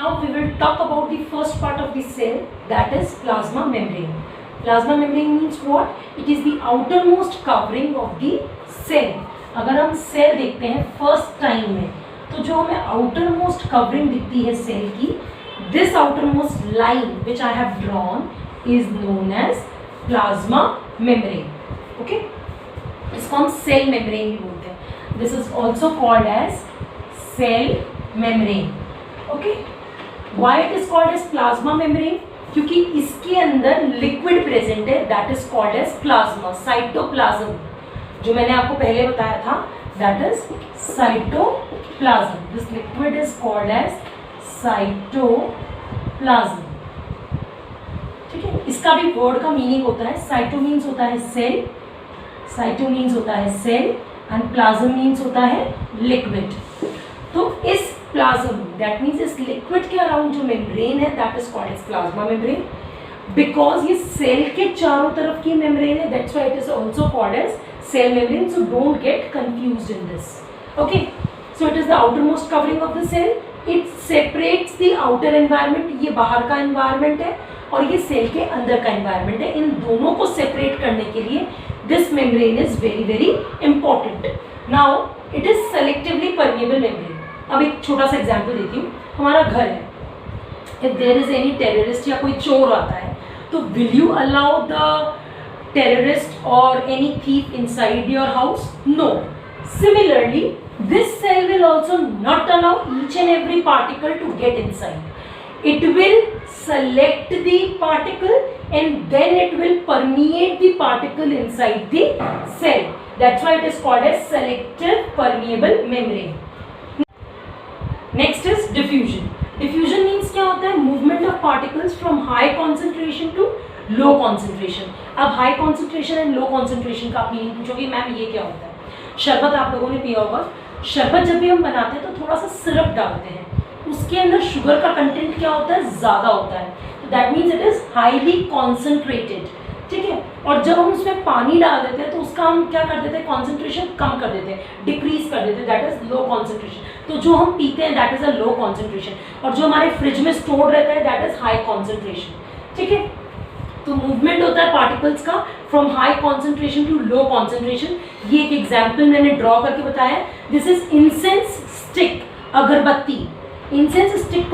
Now we will talk about the first part of the cell, that is plasma membrane. Plasma membrane means what? It is the outermost covering of the cell. अगर हम cell देखते हैं first time में तो जो हमें outermost covering दिखती है सेल की, this outermost line which I have drawn is known as plasma membrane. Okay? इसको हम सेल मेम्ब्रेन भी बोलते हैं. This is also called as cell membrane. Okay? Why it is called as plasma membrane? क्योंकि इसके अंदर liquid present है, that is called as plasma, cytoplasm. जो मैंने आपको पहले बताया था, that is cytoplasm. This liquid is called as cytoplasm. ठीक है, इसका भी वर्ड का मीनिंग होता है. साइटो मीन्स होता है सेल, साइटो मीन्स होता है सेल एंड प्लाज्म मीन्स होता है लिक्विड. तो इस प्लाज्म, दैट मीन्स इस लिक्विड के अराउंड जो मेम्ब्रेन है, that is called as plasma membrane. Because ये सेल के चारों तरफ की मेम्ब्रेन है, that's why it is also called as cell membrane. So don't get confused in this. Okay, so it is the outermost covering of the cell. It separates the outer environment. ये बाहर का environment है और ये cell के अंदर का environment है. इन दोनों को सेपरेट करने के लिए this membrane is very very important. Now it is selectively permeable membrane. अब एक छोटा सा एग्जाम्पल देती हूँ. हमारा घर है, if there is any terrorist या कोई चोर आता है, तो will you allow the terrorist और any thief inside your house? No. Similarly this cell will also not allow each and every particle to get inside. It will select the particle and then it will permeate the particle inside the cell. That's why it is called as selective permeable membrane. Next is diffusion. Diffusion means क्या होता है? Movement of particles from high concentration to low concentration. अब high concentration and low concentration का आप meaning पूछोगे, ma'am ये क्या होता है? शरबत आप लोगों ने पिया होगा. शरबत जब भी हम बनाते हैं तो थोड़ा सा सिरप डालते हैं, उसके अंदर शुगर का कंटेंट क्या होता है? ज़्यादा होता है. तो that means it is highly concentrated. ठीक है, और जब हम उसमें पानी डाल देते हैं तो उसका हम क्या कर देते हैं? कॉन्सेंट्रेशन कम कर देते हैं, डिक्रीज कर देते हैं. That is low concentration. तो जो हम पीते हैं that is a low concentration, और जो हमारे फ्रिज में स्टोर रहता है दैट इज हाई कॉन्सेंट्रेशन. ठीक है, तो मूवमेंट होता है पार्टिकल्स का from high concentration to low concentration. ये एक एग्जाम्पल मैंने ड्रॉ करके बताया. दिस इज इंसेंस स्टिक, अगरबत्ती. इंसेंस स्टिक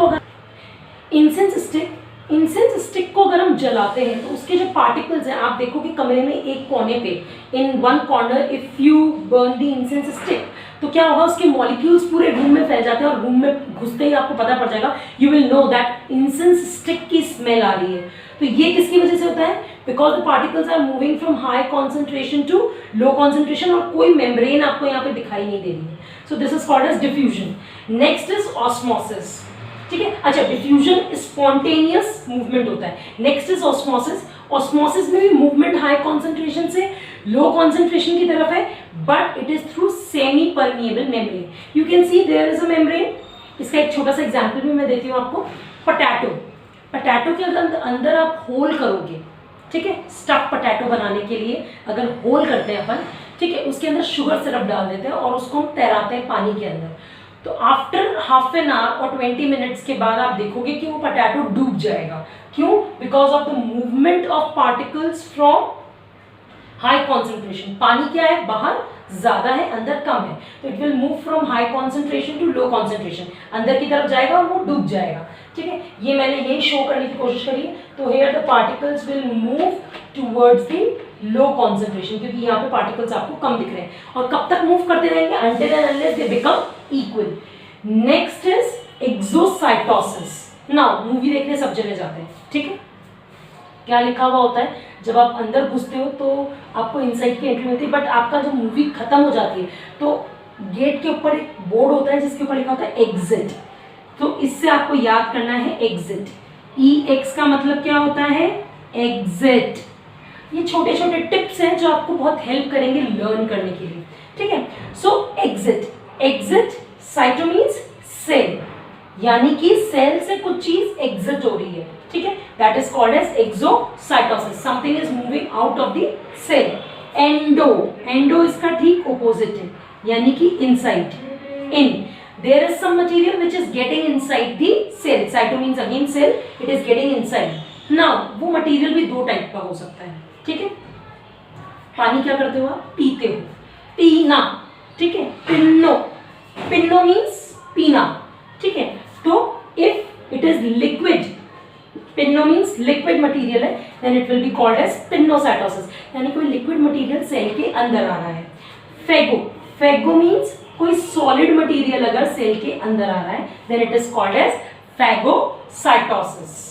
को अगर हम जलाते हैं तो उसके जो पार्टिकल्स हैं, आप देखो कि कमरे में एक कोने पे, in one corner, if you burn the incense stick, तो क्या होगा? उसके मॉलिक्यूल्स पूरे रूम में फैल जाते हैं और रूम में घुसते ही आपको पता पड़ जाएगा, you will know that incense stick की स्मेल आ रही है. तो ये किसकी वजह से होता है? Because the particles are moving from high concentration to low concentration, और कोई मेम्ब्रेन आपको यहाँ पे दिखाई नहीं दे रही है. So this is called as diffusion. Next is osmosis. ठीक है, अच्छा, डिफ्यूजन स्पॉन्टेनियस मूवमेंट होता है. Next is osmosis. ऑस्मोसिस में भी मूवमेंट हाई कॉन्सेंट्रेशन से लो कॉन्सेंट्रेशन की तरफ है, but it is through semi permeable membrane. You can see there is a membrane. इसका एक छोटा सा एग्जांपल भी मैं देती हूँ आपको. पोटैटो. पोटैटो के अंदर आप होल करोगे, ठीक है, स्टफ पोटैटो बनाने के लिए अगर होल करते हैं अपन, ठीक है, उसके अंदर शुगर सिरप डाल देते हैं और उसको हम तैराते हैं पानी के अंदर. तो आफ्टर हाफ एन आवर और 20 मिनट्स के बाद आप देखोगे कि वो पोटैटो डूब जाएगा. क्यों? Because of the movement of particles from high concentration. पानी क्या है? बाहर ज्यादा है, अंदर कम है, तो it will move from high concentration to low concentration. अंदर की तरफ जाएगा और वो डूब जाएगा. ठीक है, ये मैंने यही शो करने की कोशिश करी. तो here the particles will move towards the low concentration, क्योंकि यहाँ पे पार्टिकल्स आपको कम दिख रहे हैं. और कब तक मूव करते रहेंगे? Until and unless they become equal. Next is exocytosis. Now movie देखने सब जगह जाते हैं, ठीक है, क्या लिखा हुआ होता है? जब आप अंदर घुसते हो तो आपको इनसाइड की एंट्री मिलती है, बट आपका जब मूवी खत्म हो जाती है तो गेट के ऊपर एक बोर्ड होता है जिसके ऊपर लिखा होता है एग्जिट. तो इससे आपको याद करना है एग्जिट. EX का मतलब क्या होता है? एग्जिट. ये छोटे छोटे टिप्स हैं जो आपको बहुत हेल्प करेंगे लर्न करने के लिए. ठीक है, so exit. Exit, cyto means cell, यानी कि सेल से कुछ चीज एग्जिट हो रही है. ठीक है, that is called as exocytosis. Something is moving out of the cell. Endo. Endo इसका ठीक ऑपोजिट है, यानी कि inside, in. there is some material which is getting inside the cell. Cyto means again cell, it is getting inside. Now वो material भी दो type का हो सकता है, ठीक है. पानी क्या करते हो आप, पीते हो, पीना, ठीक है. पिन्नो, पिन्नो मीन्स पीना, ठीक है. तो if it is liquid, pino means liquid material है, then it will be called as pinocytosis, यानी कोई लिक्विड मटेरियल सेल के अंदर आ रहा है. फेगो, फेगो मीन्स कोई सॉलिड मटेरियल अगर सेल के अंदर आ रहा है, then it is called as phagocytosis.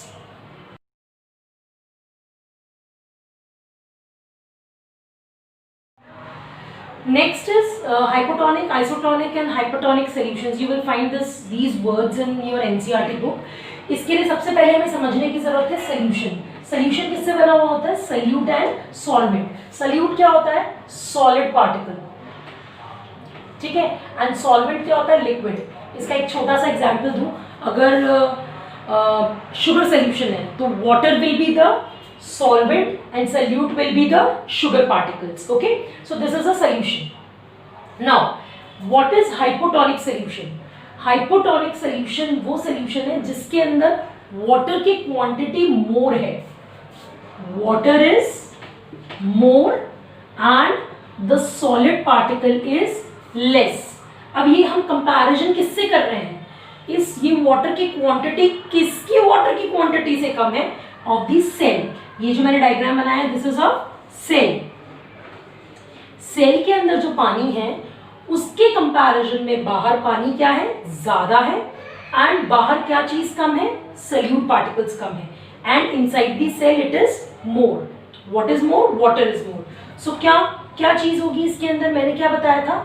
Next is hypotonic, isotonic and hypertonic solutions. You will find these words in your NCERT book. इसके लिए सबसे पहले हमें समझने की जरूरत है सोल्यूशन. सोल्यूशन किससे बना हुआ होता है, सोल्यूट एंड सॉल्वेंट. सोल्यूट क्या होता है, सॉलिड पार्टिकल, ठीक है, एंड सॉल्वेंट क्या होता है, लिक्विड. इसका एक छोटा सा एग्जांपल दूं, अगर शुगर सोल्यूशन है तो water will be the solvent and solute will be the sugar particles. Okay, so this is a solution. Now what is hypotonic solution? Hypotonic solution वो solution है जिसके अंदर water की quantity more है, water is more and the solid particle is less. अब ये हम comparison किससे कर रहे हैं, इस ये water की quantity किसकी water की quantity से कम है, of the cell. ये जो मैंने डायग्राम बनाया है, this is a cell. Cell के अंदर जो पानी है उसके कंपैरिजन में बाहर पानी क्या है, ज्यादा है, एंड बाहर क्या चीज कम है, सोल्यूट पार्टिकल्स कम है, and inside the cell it is more. What is more, water is more. So क्या क्या चीज होगी इसके अंदर, मैंने क्या बताया था,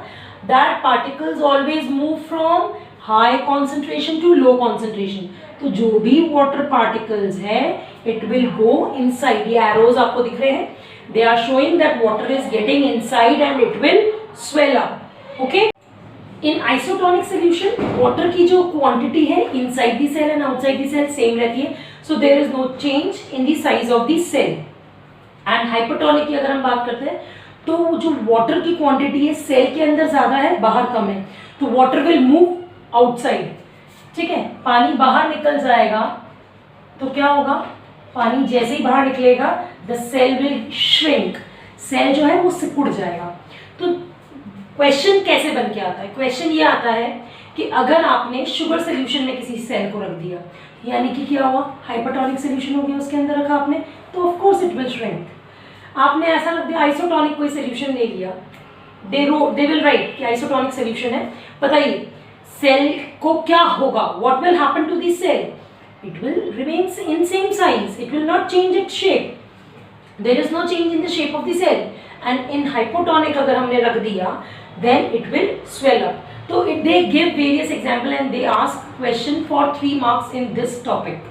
that particles always move from high concentration to low concentration. तो जो भी वाटर पार्टिकल्स है इट विल गो इनसाइड. ये एरोज आपको दिख रहे हैं, they are showing that water is getting inside and it will swell up. Okay, in isotonic solution water की जो क्वांटिटी है inside the cell and outside the cell same रहती है, so there is no change in the size of the cell. And hypertonic की अगर हम बात करते हैं तो जो वाटर की क्वांटिटी है सेल के अंदर ज्यादा है, बाहर कम है, तो वाटर विल मूव आउटसाइड, ठीक है. पानी बाहर निकल जाएगा तो क्या होगा, पानी जैसे ही बाहर निकलेगा the cell will shrink, cell जो है वो सिकुड़ जाएगा. तो क्वेश्चन कैसे बन के आता है, क्वेश्चन ये आता है कि अगर आपने शुगर सोल्यूशन में किसी सेल को रख दिया, यानी कि क्या हुआ, हाइपरटोनिक सोल्यूशन हो गया, उसके अंदर रखा आपने, तो of course it will shrink. आपने ऐसा रख दिया, आइसोटोनिक कोई सोल्यूशन ले लिया, दे विल राइट कि आइसोटोनिक सोल्यूशन है, बताइए सेल को क्या होगा, what will happen to the cell, it will remain in same size, it will not change its shape, there is no change in the shape of the cell. And in hypotonic अगर हमने रख दिया then it will swell up. So they give various example and they ask question for 3 marks in this topic.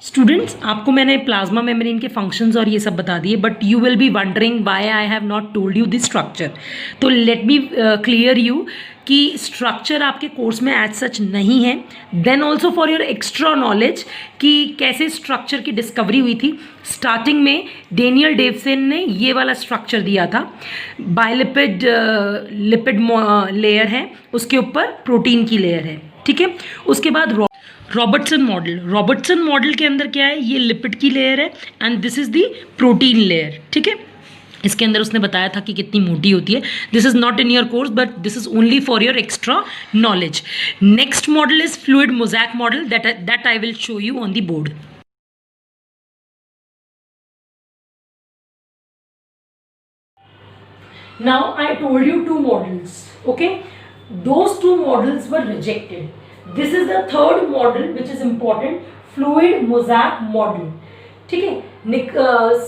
Students, आपको मैंने plasma membrane के functions और ये सब बता दिए, but you will be wondering why I have not told you this structure. तो let me clear you कि स्ट्रक्चर आपके कोर्स में एज सच नहीं है. Then also for your extra knowledge कि कैसे स्ट्रक्चर की डिस्कवरी हुई थी. स्टार्टिंग में डेनियल डेवसन ने ये वाला स्ट्रक्चर दिया था, बायलिपिड लिपिड लेयर है, उसके ऊपर प्रोटीन की लेयर है, ठीक है. उसके बाद रॉबर्टसन मॉडल, रॉबर्टसन मॉडल के अंदर क्या है, ये लिपिड की लेयर है and this is the protein layer, ठीक है. इसके अंदर उसने बताया था कि कितनी मोटी होती है. This is not in your course but this is only for your extra knowledge. Next model is fluid mosaic model, that I will show you on the board. Now I told you 2 models, okay? Those 2 models were rejected. This is the third model which is important, fluid mosaic model. ठीक है,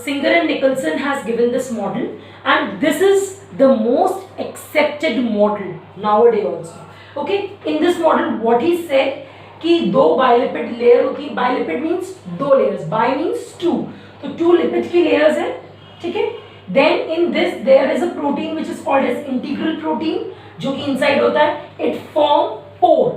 Singer and Nicholson has given this model and this is the most accepted model nowadays also. Okay, in this model what he said कि 2 बायलिपिड layer होती है. बायलिपिड means 2 layers, bye means 2, तो 2 lipid की layers है, ठीक है. Then in this there is a protein which is called as integral protein जो कि इनसाइड होता है. It form pore.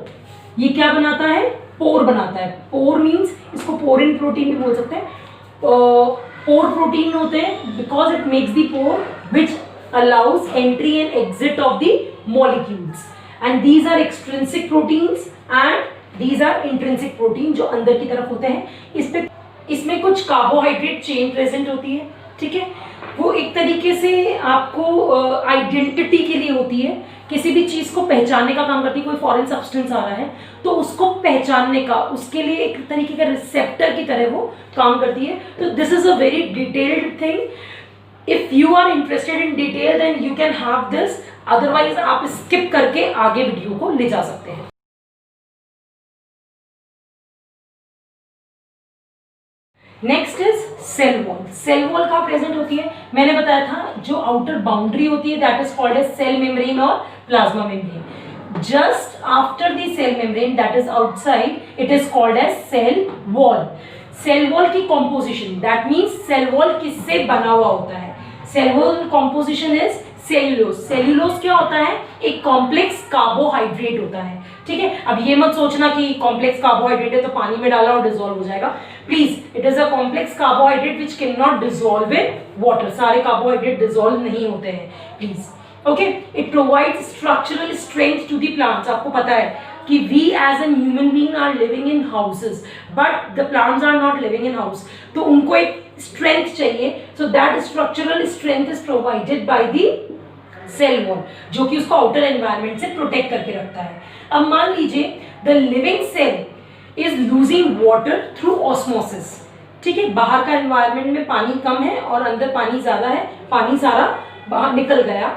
ये क्या बनाता है, पोर बनाता है. पोर मीन्स इसको पोरिन प्रोटीन भी बोल सकते हैं. पोर प्रोटीन होते हैं because it makes the pore which allows entry and exit of the molecules, and these are extrinsic proteins and these are intrinsic protein जो अंदर की तरफ होते हैं। इसमें कुछ कार्बोहाइड्रेट चेन प्रेजेंट होती है, ठीक है। वो एक तरीके से आपको आइडेंटिटी के लिए होती है, किसी भी चीज को पहचानने का काम करती है। कोई फॉरेन सब्सटेंस आ रहा है तो उसको पहचानने का, उसके लिए एक तरीके का रिसेप्टर की तरह वो काम करती है। तो this is a very detailed thing. If you are interested in detail then you can have this, otherwise आप स्किप करके आगे वीडियो को ले जा सकते हैं। Next is cell wall. Cell wall कहाँ प्रेजेंट होती है? मैंने बताया था जो आउटर बाउंड्री होती है that is called as cell membrane और plasma membrane. Just after the cell membrane that is outside it is called as cell wall. Cell wall की composition that means cell wall किससे बना हुआ होता है? Cell wall composition is cellulose. Cellulose क्या होता है? एक कॉम्प्लेक्स कार्बोहाइड्रेट होता है, ठीक है। अब ये मत सोचना कि कॉम्प्लेक्स कार्बोहाइड्रेट है तो पानी में डाला और डिसॉल्व हो जाएगा। Please, it is a complex carbohydrate which can not dissolve in water. सारे कार्बोहाइड्रेट डिसॉल्व नहीं होते हैं, please, okay. It provides structural strength to the plants. आपको पता है कि we as a human being are living in houses but the plants are not living in house, तो उनको एक strength चाहिए, so that structural strength is provided by the cell wall, जो कि उसको outer environment से protect करके रखता है। अब मान लीजिए the living cell is losing water through osmosis, ठीक है। बाहर का environment में पानी कम है और अंदर पानी ज्यादा है, पानी सारा बाहर निकल गया,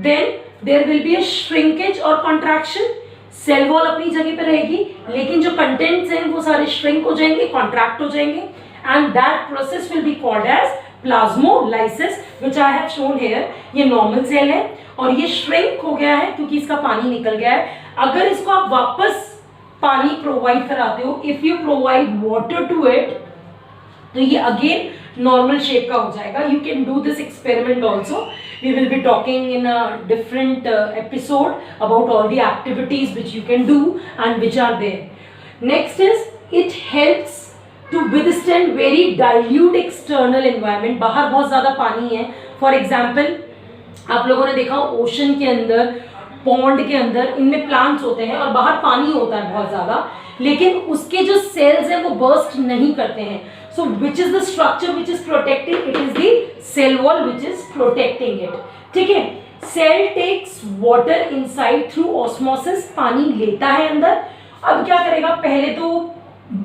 then there will be a shrinkage or contraction। Cell wall अपनी जगह पे रहेगी लेकिन जो कंटेंट्स हैं वो सारे श्रिंक हो जाएंगे, कॉन्ट्रैक्ट हो जाएंगे, and that process will be called as plasmolysis which I have shown here. ये नॉर्मल सेल है और ये श्रिंक हो गया है क्योंकि इसका पानी निकल गया है। अगर इसको आप वापस पानी प्रोवाइड कराते हो, if you provide water to it, तो ये अगेन नॉर्मल शेप का हो जाएगा। You can do this experiment also. We will be talking in a different episode about all the activities which you can do and which are there. Next is it helps to withstand very dilute external environment. बाहर बहुत ज़्यादा पानी है, for example आप लोगों ने देखा ocean के अंदर, पॉन्ड के अंदर, इनमें प्लांट्स होते हैं और बाहर पानी होता है बहुत ज़्यादा, लेकिन उसके जो सेल्स हैं वो बर्स्ट नहीं करते हैं। So which is the structure which is protecting? It is the cell wall which is protecting it, ठीक है। Cell takes water inside through osmosis, पानी लेता है अंदर। अब क्या करेगा? पहले तो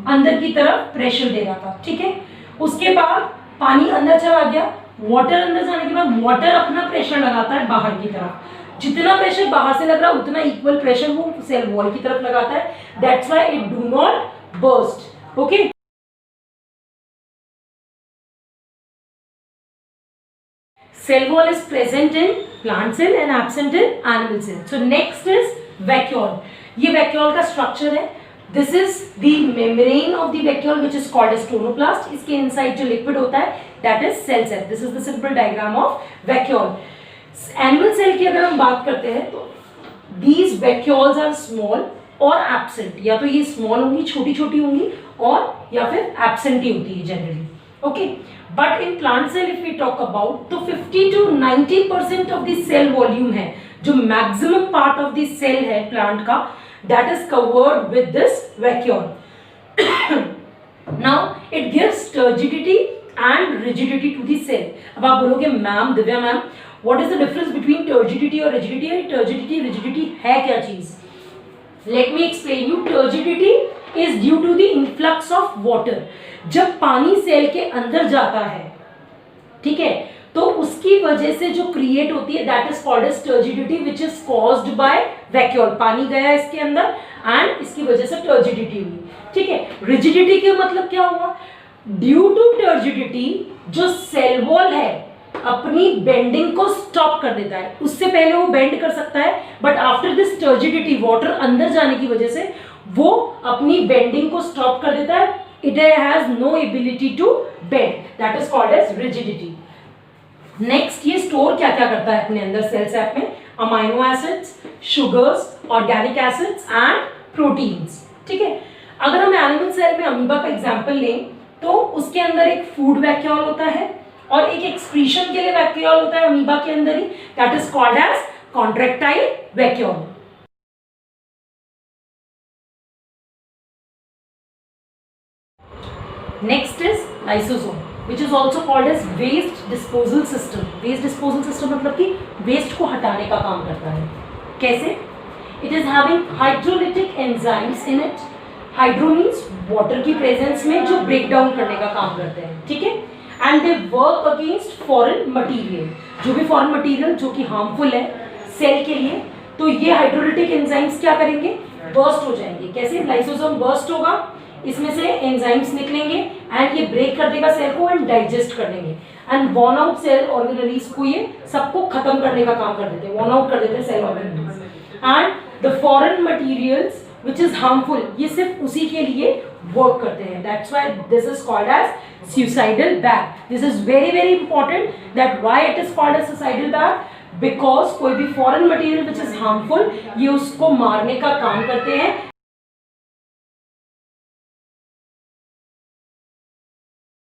अंदर की तरफ प्रेशर दे रहा था, ठीक है। उसके बाद पानी अंदर चला गया, वाटर अंदर जाने के बाद वाटर अपना प्रेशर लगाता है बाहर की तरफ। जितना प्रेशर बाहर से लग रहा है उतना इक्वल प्रेशर वो सेल वॉल की तरफ लगाता है। That's why it do not burst, okay. Cell wall is present in plant cell and absent in animal cell. So next is vacuole. ये vacuole का structure है. This is the membrane of the vacuole which is called as chloroplast. इसके inside जो liquid होता है that is cell cell. This is the simple diagram of vacuole. Animal cell की अगर हम बात करते हैं तो these vacuoles are small और absent. या तो ये small होंगी, छोटी छोटी होंगी, और या फिर absent ही होती है generally. Okay. But in plant cell if we talk about, तो 50 to 90% of the cell volume है, जो maximum part of the cell है plant का, that is covered with this vacuole. Now it gives turgidity and rigidity to the cell. अब आप बोलोगे ma'am, Divya ma'am, what is the difference between turgidity और rigidity? Turgidity, rigidity है क्या चीज? Let me explain you. Turgidity is due to the influx of water. जब पानी cell के अंदर जाता है, ठीक है, तो उसकी वजह से जो क्रिएट होती है that is called as turgidity which is caused by vacuole. पानी गया इसके अंदर एंड इसकी वजह से टर्जिडिटी हुई, ठीक है। रिजिडिटी का मतलब क्या हुआ? ड्यू टू टर्जिडिटी जो सेल वॉल है अपनी बेंडिंग को स्टॉप कर देता है। उससे पहले वो बेंड कर सकता है but after this turgidity water अंदर जाने की वजह से वो अपनी बेंडिंग को स्टॉप कर देता है। It has no ability to bend. That is called as rigidity. Next, ये स्टोर क्या क्या करता है अपने अंदर सेल सैप में? Amino acids, sugars, organic acids and proteins, ठीक है। अगर हम एनिमल सेल में अमीबा का एग्जांपल लें तो उसके अंदर एक फूड वैक्यूल होता है और एक एक्सक्रीशन के लिए वैक्यूल होता है अमीबा के अंदर ही, that is called as contractile vacuole. Next is lysosome which is also called as waste disposal system। waste disposal system मतलब कि वेस्ट को हटाने का काम करता है। कैसे? It is having hydrolytic enzymes in it। Hydro means water की प्रेजेंस में जो ब्रेक डाउन करने का काम करते हैं, ठीक है। And they work against foreign material, जो भी फॉरेन मटीरियल जो कि हार्मफुल है सेल के लिए, तो ये हाइड्रोलिटिक एंजाइम्स क्या करेंगे? बर्स्ट हो जाएंगे। कैसे? लाइसोसोम बर्स्ट होगा, इसमें से एंजाइम्स निकलेंगे एंड ये ब्रेक कर देगा सेल को एंड डाइजेस्ट कर देंगे and worn out cell organelles को ये सबको खत्म करने का काम कर देते हैं, वॉर्न आउट कर देते हैं cell organelles. And the foreign materials which is harmful, ये सिर्फ उसी के लिए वर्क करते हैं। That's why this is called as suicidal bag। This is very very important that why it is called as suicidal bag, because कोई भी foreign material which is harmful ये उसको मारने का काम करते हैं।